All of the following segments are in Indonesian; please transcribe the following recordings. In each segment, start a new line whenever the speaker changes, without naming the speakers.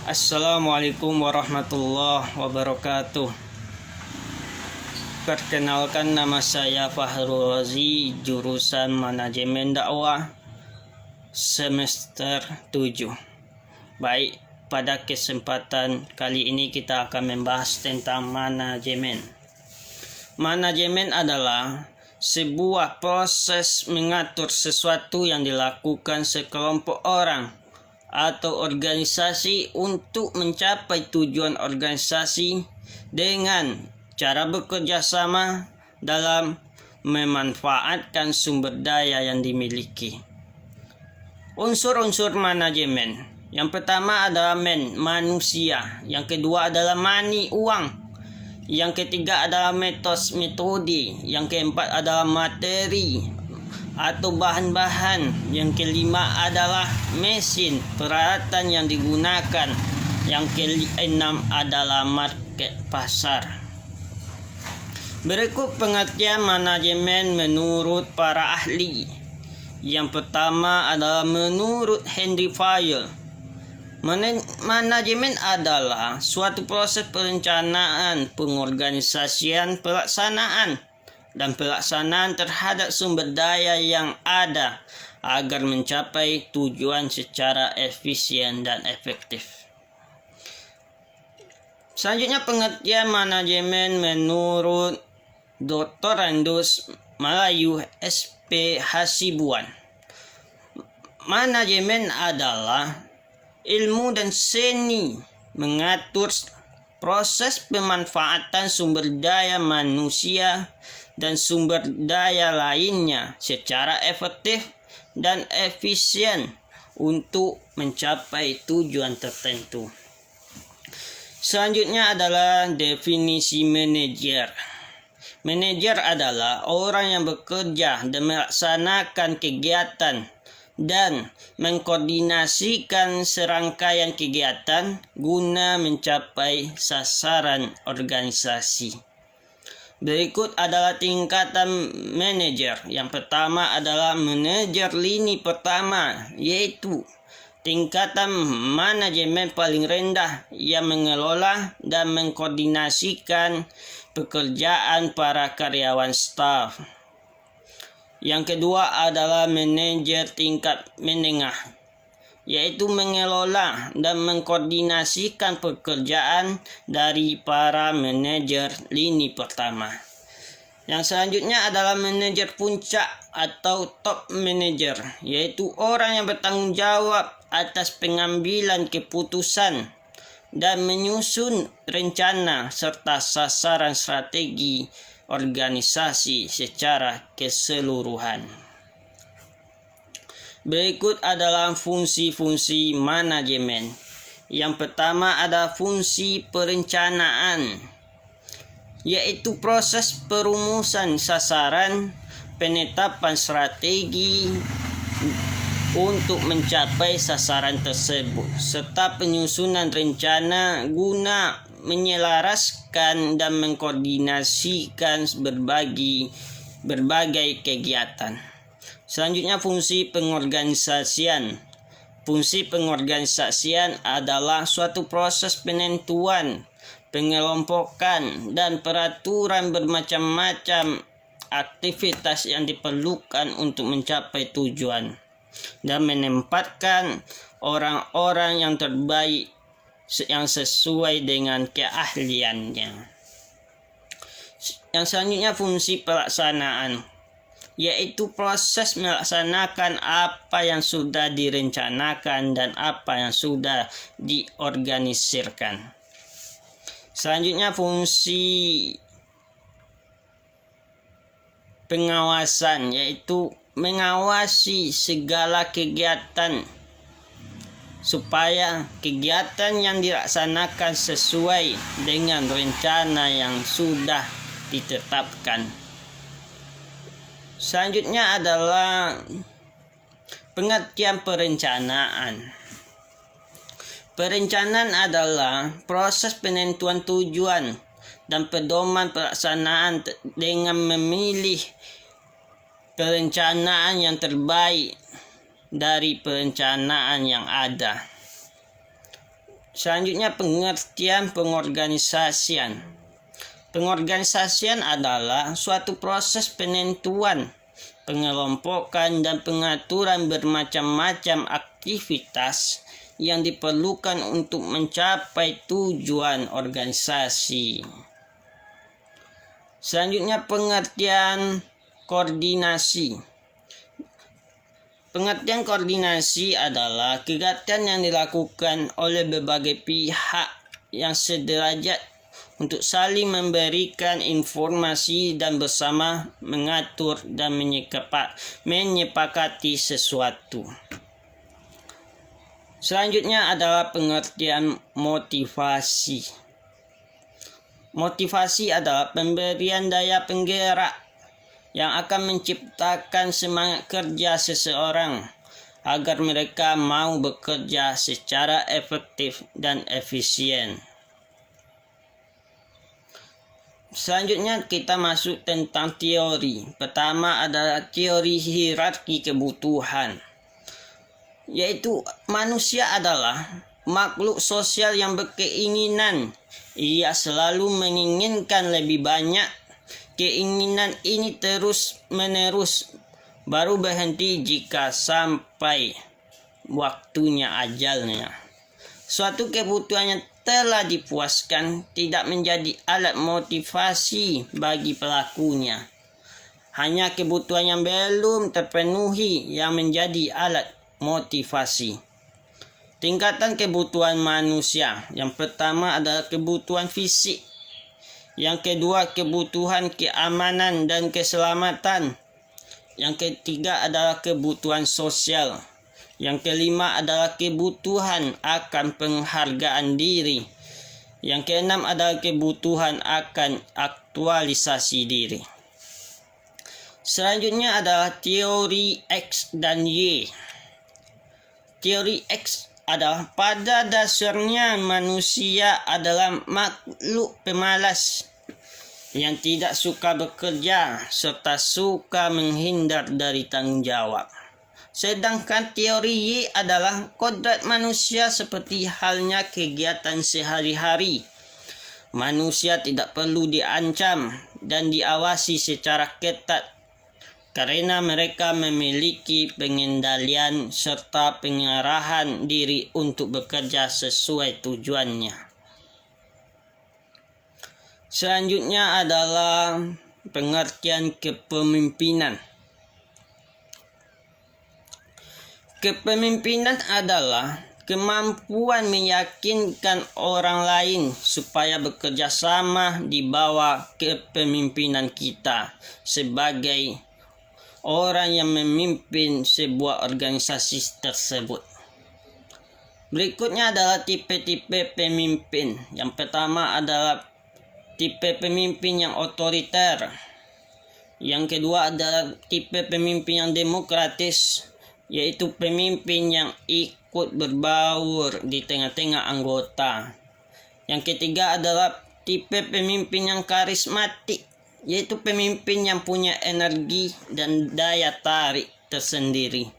Assalamualaikum warahmatullahi wabarakatuh. Perkenalkan, nama saya Fahrul Razi, jurusan Manajemen Dakwah semester 7. Baik, pada kesempatan kali ini kita akan membahas tentang manajemen. Manajemen adalah sebuah proses mengatur sesuatu yang dilakukan sekelompok orang atau organisasi untuk mencapai tujuan organisasi dengan cara bekerja sama dalam memanfaatkan sumber daya yang dimiliki. Unsur-unsur manajemen. Yang pertama adalah manusia, yang kedua adalah uang, yang ketiga adalah metode, yang keempat adalah materi atau bahan-bahan, yang kelima adalah mesin, peralatan yang digunakan, yang keenam adalah market, pasar. Berikut pengertian manajemen menurut para ahli. Yang pertama adalah menurut Henry Fayol. Manajemen adalah suatu proses perencanaan, pengorganisasian, pelaksanaan terhadap sumber daya yang ada agar mencapai tujuan secara efisien dan efektif. Selanjutnya pengertian manajemen menurut Dr. Randus Malayu SP Hasibuan. Manajemen adalah ilmu dan seni mengatur proses pemanfaatan sumber daya manusia dan sumber daya lainnya secara efektif dan efisien untuk mencapai tujuan tertentu. Selanjutnya adalah definisi manajer. Manajer adalah orang yang bekerja dan melaksanakan kegiatan dan mengkoordinasikan serangkaian kegiatan guna mencapai sasaran organisasi. Berikut adalah tingkatan manajer. Yang pertama adalah manajer lini pertama, yaitu tingkatan manajemen paling rendah yang mengelola dan mengkoordinasikan pekerjaan para karyawan staf. Yang kedua adalah manajer tingkat menengah, yaitu mengelola dan mengkoordinasikan pekerjaan dari para manajer lini pertama. Yang selanjutnya adalah manajer puncak atau top manager, yaitu orang yang bertanggung jawab atas pengambilan keputusan dan menyusun rencana serta sasaran strategi organisasi secara keseluruhan. Berikut adalah fungsi-fungsi manajemen. Yang pertama ada fungsi perencanaan, yaitu proses perumusan sasaran, penetapan strategi untuk mencapai sasaran tersebut, serta penyusunan rencana guna menyelaraskan dan mengkoordinasikan berbagai kegiatan. Selanjutnya fungsi pengorganisasian. Fungsi pengorganisasian adalah suatu proses penentuan, pengelompokan, dan peraturan bermacam-macam aktivitas yang diperlukan untuk mencapai tujuan dan menempatkan orang-orang yang terbaik yang sesuai dengan keahliannya. Yang selanjutnya fungsi pelaksanaan, yaitu proses melaksanakan apa yang sudah direncanakan dan apa yang sudah diorganisirkan. Selanjutnya fungsi pengawasan, yaitu mengawasi segala kegiatan supaya kegiatan yang dilaksanakan sesuai dengan rencana yang sudah ditetapkan. Selanjutnya adalah pengertian perencanaan. Perencanaan adalah proses penentuan tujuan dan pedoman pelaksanaan dengan memilih perencanaan yang terbaik dari perencanaan yang ada. Selanjutnya pengertian pengorganisasian. Pengorganisasian adalah suatu proses penentuan, pengelompokan dan pengaturan bermacam-macam aktivitas yang diperlukan untuk mencapai tujuan organisasi. Selanjutnya pengertian koordinasi. Pengertian koordinasi adalah kegiatan yang dilakukan oleh berbagai pihak yang sederajat untuk saling memberikan informasi dan bersama mengatur dan menyepakati sesuatu. Selanjutnya adalah pengertian motivasi. Motivasi adalah pemberian daya penggerak yang akan menciptakan semangat kerja seseorang agar mereka mau bekerja secara efektif dan efisien. Selanjutnya kita masuk tentang teori. Pertama adalah teori hierarki kebutuhan, yaitu manusia adalah makhluk sosial yang berkeinginan. Ia selalu menginginkan lebih banyak. Keinginan ini terus-menerus, baru berhenti jika sampai waktunya ajalnya. Suatu kebutuhan yang telah dipuaskan tidak menjadi alat motivasi bagi pelakunya. Hanya kebutuhan yang belum terpenuhi yang menjadi alat motivasi. Tingkatan kebutuhan manusia. Yang pertama adalah kebutuhan fisik. Yang kedua, kebutuhan keamanan dan keselamatan. Yang ketiga adalah kebutuhan sosial. Yang kelima adalah kebutuhan akan penghargaan diri. Yang keenam adalah kebutuhan akan aktualisasi diri. Selanjutnya adalah teori X dan Y. Teori X adalah pada dasarnya manusia adalah makhluk pemalas yang tidak suka bekerja serta suka menghindar dari tanggung jawab. Sedangkan teori Y adalah kodrat manusia seperti halnya kegiatan sehari-hari. Manusia tidak perlu diancam dan diawasi secara ketat karena mereka memiliki pengendalian serta pengarahan diri untuk bekerja sesuai tujuannya. Selanjutnya adalah pengertian kepemimpinan. Kepemimpinan adalah kemampuan meyakinkan orang lain supaya bekerja sama di bawah kepemimpinan kita sebagai orang yang memimpin sebuah organisasi tersebut. Berikutnya adalah tipe-tipe pemimpin. Yang pertama adalah tipe pemimpin yang otoriter. Yang kedua adalah tipe pemimpin yang demokratis, yaitu pemimpin yang ikut berbaur di tengah-tengah anggota. Yang ketiga adalah tipe pemimpin yang karismatik, yaitu pemimpin yang punya energi dan daya tarik tersendiri.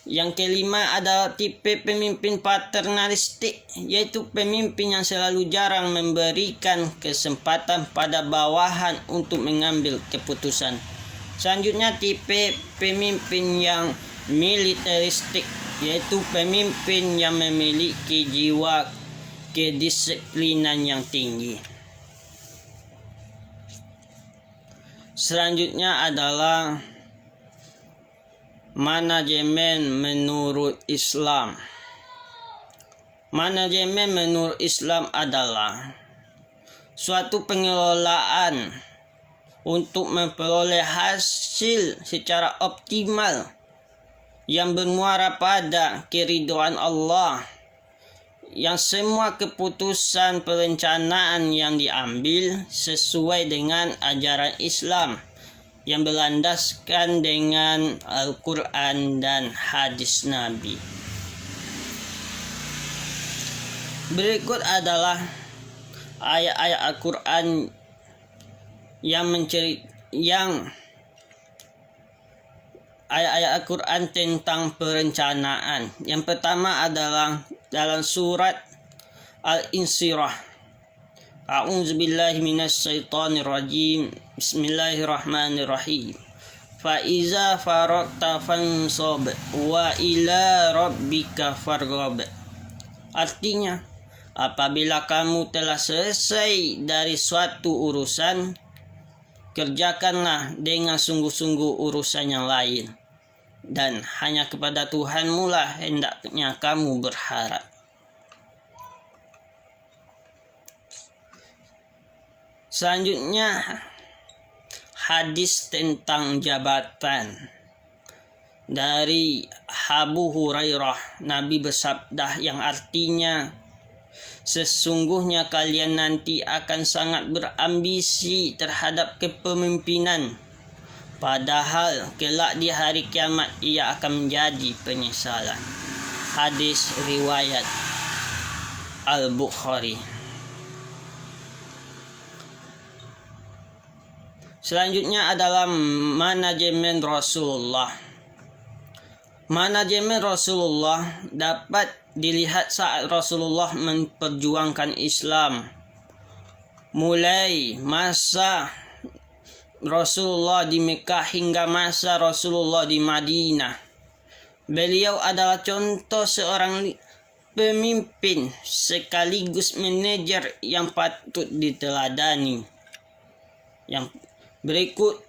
Yang kelima adalah tipe pemimpin paternalistik, yaitu pemimpin yang selalu jarang memberikan kesempatan pada bawahan untuk mengambil keputusan. Selanjutnya tipe pemimpin yang militeristik, yaitu pemimpin yang memiliki jiwa kedisiplinan yang tinggi. Selanjutnya adalah manajemen menurut Islam. Manajemen menurut Islam adalah suatu pengelolaan untuk memperoleh hasil secara optimal yang bermuara pada keridhaan Allah, yang semua keputusan perencanaan yang diambil sesuai dengan ajaran Islam yang berlandaskan dengan Al-Quran dan hadis Nabi. Berikut adalah ayat-ayat Al-Quran ayat-ayat Al-Quran tentang perencanaan. Yang pertama adalah dalam surat Al-Insyirah. A'udzubillahi minasyaitonir rajim. Bismillahirrahmanirrahim. Fa iza faragta fansab wa ila rabbika farghab. Artinya, apabila kamu telah selesai dari suatu urusan, kerjakanlah dengan sungguh-sungguh urusan yang lain, dan hanya kepada Tuhanmu lah hendaknya kamu berharap. Selanjutnya, hadis tentang jabatan. Dari Abu Hurairah, Nabi bersabda yang artinya, sesungguhnya kalian nanti akan sangat berambisi terhadap kepemimpinan, padahal kelak di hari kiamat ia akan menjadi penyesalan. Hadis riwayat Al-Bukhari. Selanjutnya adalah manajemen Rasulullah. Manajemen Rasulullah dapat dilihat saat Rasulullah memperjuangkan Islam. Mulai masa Rasulullah di Mekah hingga masa Rasulullah di Madinah. Beliau adalah contoh seorang pemimpin sekaligus manajer yang patut diteladani. Yang berikut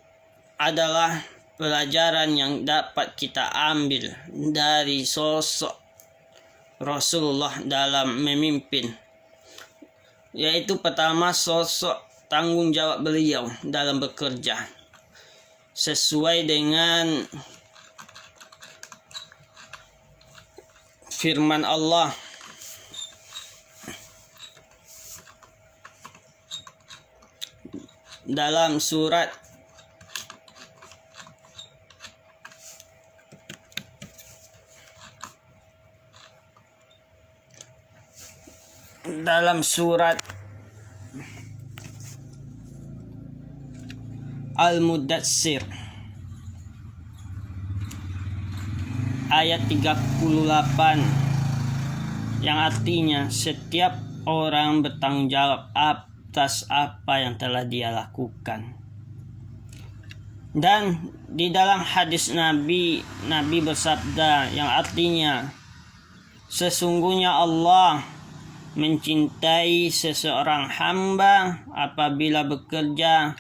adalah pelajaran yang dapat kita ambil dari sosok Rasulullah dalam memimpin, yaitu pertama, sosok tanggung jawab beliau dalam bekerja sesuai dengan firman Allah dalam surat Al-Mudatsir ayat 38, yang artinya setiap orang bertanggung jawab atas apa yang telah dia lakukan. Dan di dalam hadis Nabi bersabda yang artinya, sesungguhnya Allah mencintai seseorang hamba apabila bekerja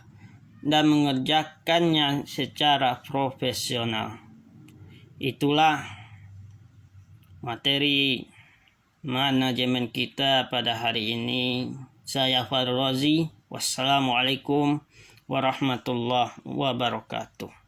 dan mengerjakannya secara profesional. Itulah materi manajemen kita pada hari ini. Saya Farul Razi. Wassalamualaikum warahmatullahi wabarakatuh.